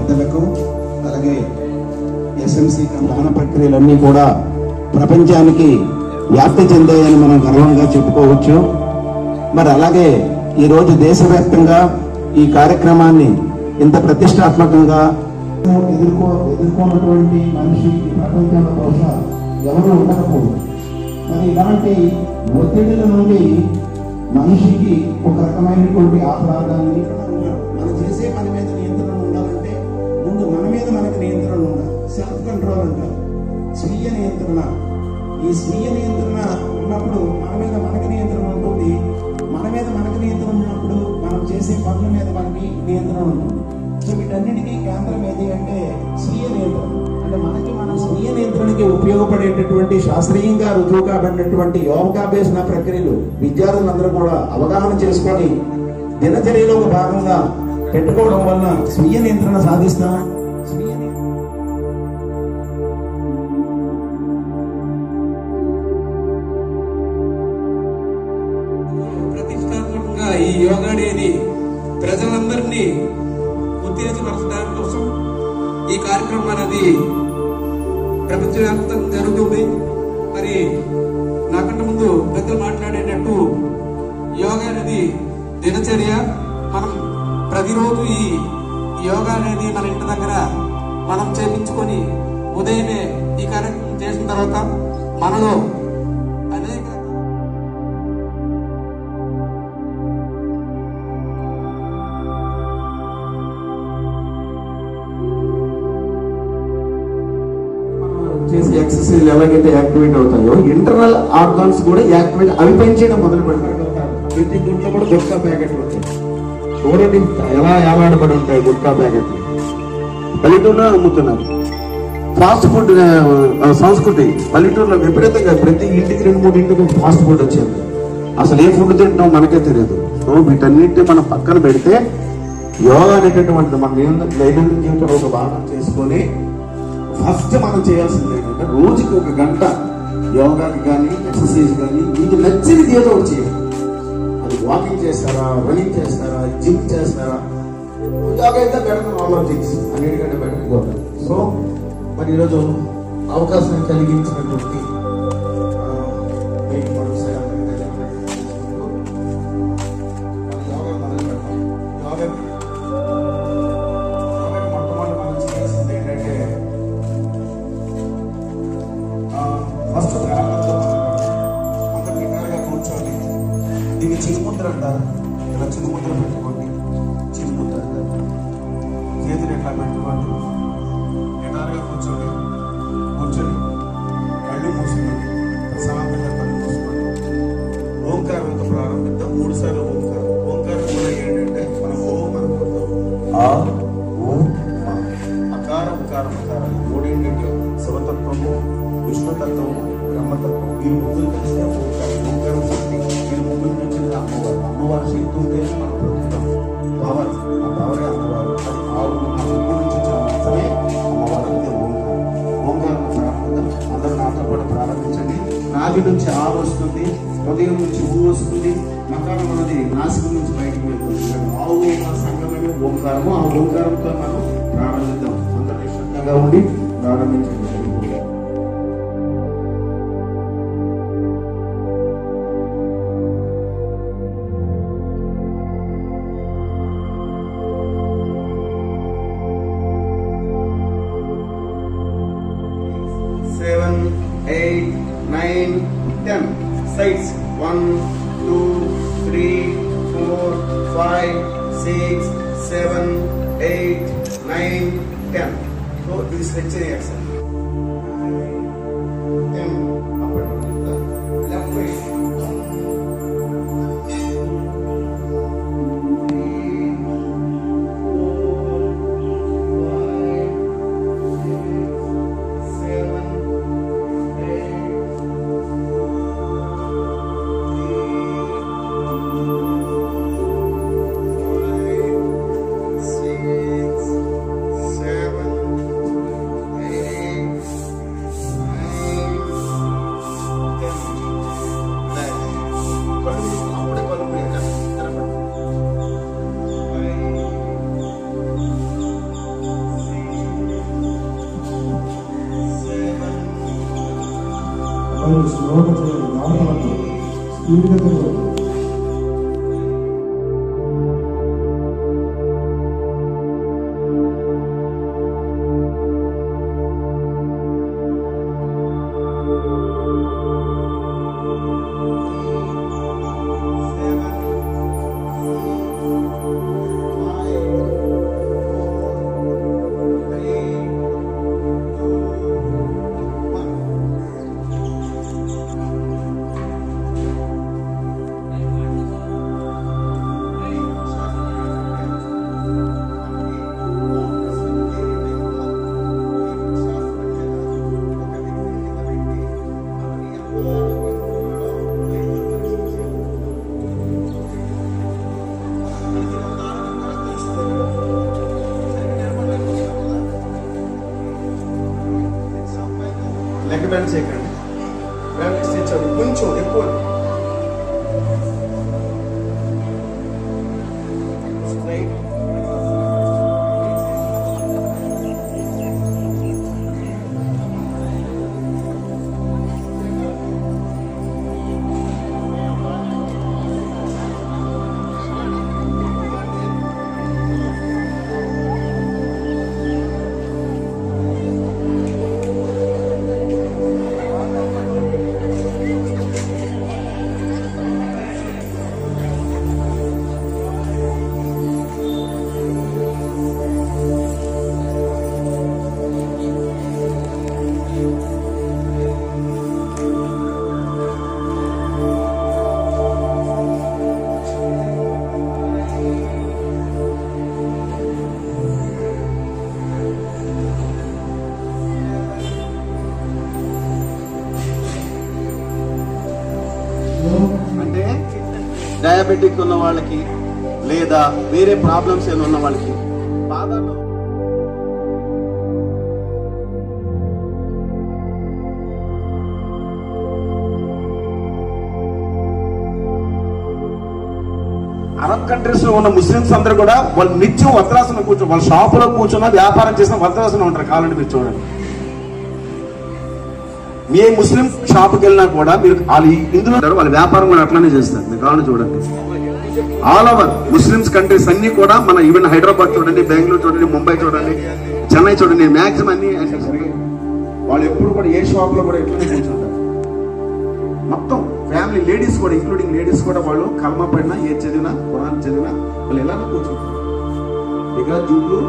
పెద్దలకు అలాగే ఎస్ఎంసి దహన ప్రక్రియలన్నీ కూడా ప్రపంచానికి వ్యాప్తి చెందాయని మనం గర్వంగా చెప్పుకోవచ్చు. మరి అలాగే ఈరోజు దేశవ్యాప్తంగా ఈ కార్యక్రమాన్ని ఇంత ప్రతిష్టాత్మకంగా ఎదుర్కొన్నటువంటి మనిషి ప్రపంచంలో బహుశా ఎవరు ఉండకపోదు. మరి ఇలాంటి ఒత్తిడిల నుండి మనిషికి ఒక రకమైనటువంటి ఆహ్లాదాన్ని మనం చేసే పని మీద నియంత్రణ ఉండాలంటే ముందు మన మీద మనకు నియంత్రణ ఉండాలి. సెల్ఫ్ కంట్రోల్ అంటారు, స్వీయ నియంత్రణ. ఈ స్వీయ నియంత్రణ ఉన్నప్పుడు మన మీద మనకి నియంత్రణ ఉంటుంది. మన మీద మనకి నియంత్రణ ఉన్నప్పుడు మనం చేసే పనుల మీద మనకి నియంత్రణ ఉంటుంది. సో వీటన్నిటికీ కేంద్రం ఏది అంటే స్వీయ నియంత్రణ. అంటే మనకి మన స్వీయ నియంత్రణకి ఉపయోగపడేటటువంటి శాస్త్రీయంగా రుజువు కాబడినటువంటి యోగాభ్యాసన ప్రక్రియలు విద్యార్థులందరూ కూడా అవగాహన చేసుకొని దినచర్యలో ఒక భాగంగా పెట్టుకోవడం వల్ల స్వీయ నియంత్రణ సాధిస్తాం. ప్రతిష్టాత్మకంగా ఈ యోగా డేని ప్రజలందరినీ ఉత్తేజపరచడానికి కోసం ఈ కార్యక్రమం అనేది ప్రపంచవ్యాప్తంగా జరుగుతుంది. మరి నాకంటే ముందు పెద్దలు మాట్లాడేటట్టు యోగా అనేది దినచర్య. మనం ప్రతిరోజు ఈ యోగా అనేది మన ఇంటి దగ్గర మనం చేయించుకొని ఉదయమే ఈ కార్యక్రమం చేసిన తర్వాత మనలో అనేక చేసే ఎక్సర్సైజ్ ఎలాగైతే యాక్టివేట్ అవుతాయో ఇంటర్నల్ ఆర్గాన్స్ కూడా యాక్టివేట్ అవి పనిచేయడం మొదలు పెడతారు. ప్రతి గుంట్లో కూడా గుట్కా ప్యాకెట్లు ఉంటాయి. చూడండి ఎలా ఏలాడబడి ఉంటాయి గుట్కా ప్యాకెట్లు. పల్లెటూరులో అమ్ముతున్నారు. ఫాస్ట్ ఫుడ్ సంస్కృతి పల్లెటూరులో విపరీతంగా ప్రతి ఇంటికి 2-3 ఇంటికి ఫాస్ట్ ఫుడ్ వచ్చింది. అసలు ఏ ఫుడ్ తింటున్నాం మనకే తెలియదు. సో వీటన్నిటిని మనం పక్కన పెడితే యోగా అనేటటువంటిది మన దైనందిన జీవితంలో ఒక భాగం చేసుకొని ఫస్ట్ మనం చేయాల్సింది ఏంటంటే రోజుకి 1 గంట యోగాకి కానీ ఎక్సర్సైజ్ కానీ మీకు నచ్చినది ఏదో ఒకటి చేయాలి. అది వాకింగ్ చేస్తారా, రన్నింగ్ చేస్తారా, జిమ్ చేస్తారా, యోగా అయితే బెటర్, నార్మల్ థింగ్స్ అన్నిటికంటే బెటర్ యోగా. సో మరి ఈరోజు అవకాశం కలిగించినటువంటి యోగా మొదలు పెడతాం. యోగాకి మొట్టమొదటి మనం చేయాల్సింది ఏంటంటే ఫస్ట్ అందరు నిటారుగా కూర్చోండి. దీన్ని చిరుముద్ర అంటారు. ఇలా చిరుముద్ర పెట్టుకోండి. చిరుముద్ర అంటారు. చేతులు ఎట్లా పెట్టుకోండి. నిటారుగా కూర్చోండి. కూర్చొని కళ్ళు మూసుకోండి. ప్రశాంతంగా కళ్ళు మూసుకోండి. ఓంకారంతో ప్రారంభిద్దాం. 3 సార్లు ఓంకారం. ఓంకారం కూడా ఏంటంటే మన ఓం అనుకుంటాం. ఆ ఓం మా అకారం ఉకారం అకారం 3 ఏంటంటే శివతత్వము, విష్ణుతత్వము, బ్రహ్మతత్వం. ఈ 3 కలిస్తే ఓంకారం శక్తి. ఈ 3 నుంచి అమ్మవారి శక్తి ఉంటే మనం బ్రతుకుతాం. పవర్, ఆ పవరే అమ్మవారు. అది ఆ 3 నుంచి మాత్రమే అమ్మవారు. అదే ఓంకారం. ఓంకారం ప్రారంభిద్దాం. అందరూ నాతో పాటు ప్రారంభించండి. నాభి నుంచి ఆ వస్తుంది, హృదయం నుంచి ఊ వస్తుంది, మకారం అనేది నాసికం నుంచి బయటకు వెళ్తుంది. ఆ ఓంకార సంగమమే ఓంకారము. ఆ ఓంకారంతో మనం ప్రారంభిద్దాం. అందరూ నిశ్శబ్దంగా ఉండి ప్రారంభించండి. Sides 1, 2, 3, 4, 5, 6, 7, 8, 9, 10. So this is stretching exercise. 10 up and down. Left way. 7, 8, మీరు స్లోగా చేయాలి, దాటవద్దు, స్పీడ్గా తిరగదు. లెగ్ బ్యాండ్ చేయకండి, బ్యాండ్ చేయించాలి కొంచెం ఎక్కువ. అంటే డయాబెటిక్ ఉన్న వాళ్ళకి లేదా వేరే ప్రాబ్లమ్స్ ఏమైనా ఉన్న వాళ్ళకి పాదాలు అరబ్ కంట్రీస్ లో ఉన్న ముస్లిమ్స్ అందరూ కూడా వాళ్ళు నిత్యం వజ్రాసనం కూర్చో, వాళ్ళ షాపులో కూర్చున్న వ్యాపారం చేసిన వజ్రాసనం ఉంటారు. కావాలంటే మీరు చూడండి, ఏ ముస్లిం షాప్కి వెళ్ళినా కూడా మీరు వాళ్ళు ఇందులో వాళ్ళ వ్యాపారం కూడా అట్లానే చేస్తారు. మీరు కావాలని చూడండి. ఆల్ ఓవర్ ముస్లిమ్స్ కంట్రీస్ అన్ని కూడా మన ఈవెన్ హైదరాబాద్ చూడండి, బెంగళూరు చూడండి, ముంబై చూడండి, చెన్నై చూడండి, మ్యాక్సిమం అన్ని వాళ్ళు ఎప్పుడు కూడా ఏ షాప్ లో కూడా ఎట్లనే కూర్చుంటారు. మొత్తం ఫ్యామిలీ లేడీస్ కూడా ఇంక్లూడింగ్ లేడీస్ కూడా వాళ్ళు కల్మా పడినా ఏ చదివినా ఖురాన్ చదివినా వాళ్ళు ఎలాగో కూర్చుంటారు. ఇక జూబ్లు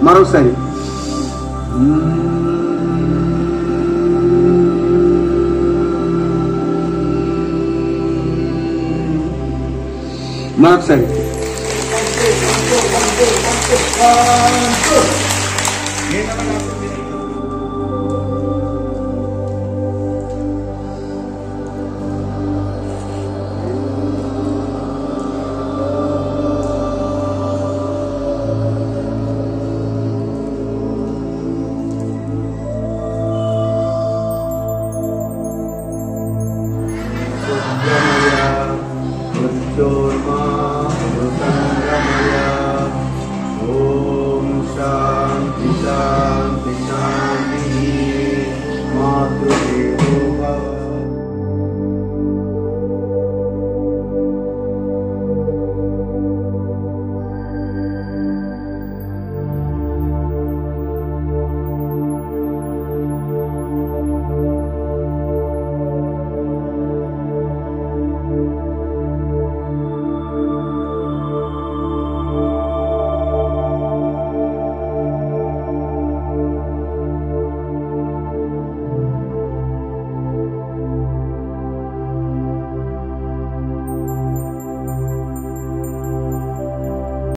మరోసారి మరొకసారి ఏంటన్నా